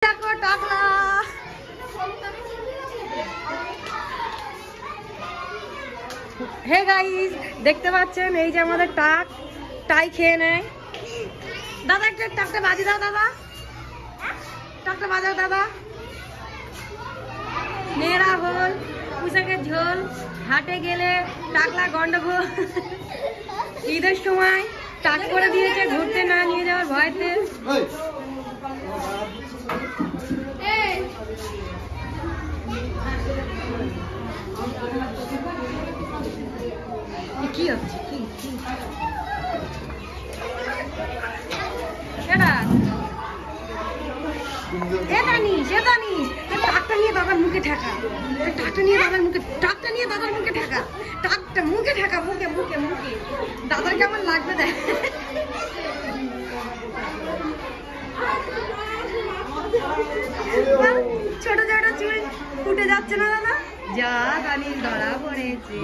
দেখো টাকলা। Hey guys, দেখতে পাচ্ছেন এই যে আমাদের টাই খেয়ে নেয়। দাদা একটা টাকটা বাজি দাও, দাদা টাকটা বাজাও দাদা। মেয়েরা হল পুঁইশাকের ঝোল, হাটে গেলে টাকলা গন্ডগোল। ঈদের সময় টাক করে দিয়েছে ঘুরতে না নিয়ে যাওয়ার ভয়তে। কি হচ্ছে? টাকটা নিয়ে দাদার মুখে ঠেকা, টাকটা নিয়ে দাদার মুখে, টাকটা নিয়ে দাদার মুখে ঠেকা, টাকটা মুখে ঠেকা, মুখে মুখে মুখে। দাদার কেমন লাগবে দেখ। ছোট ছোট চুল ফুটে যাচ্ছে না দাদা? যা দানির ধরা পড়েছে।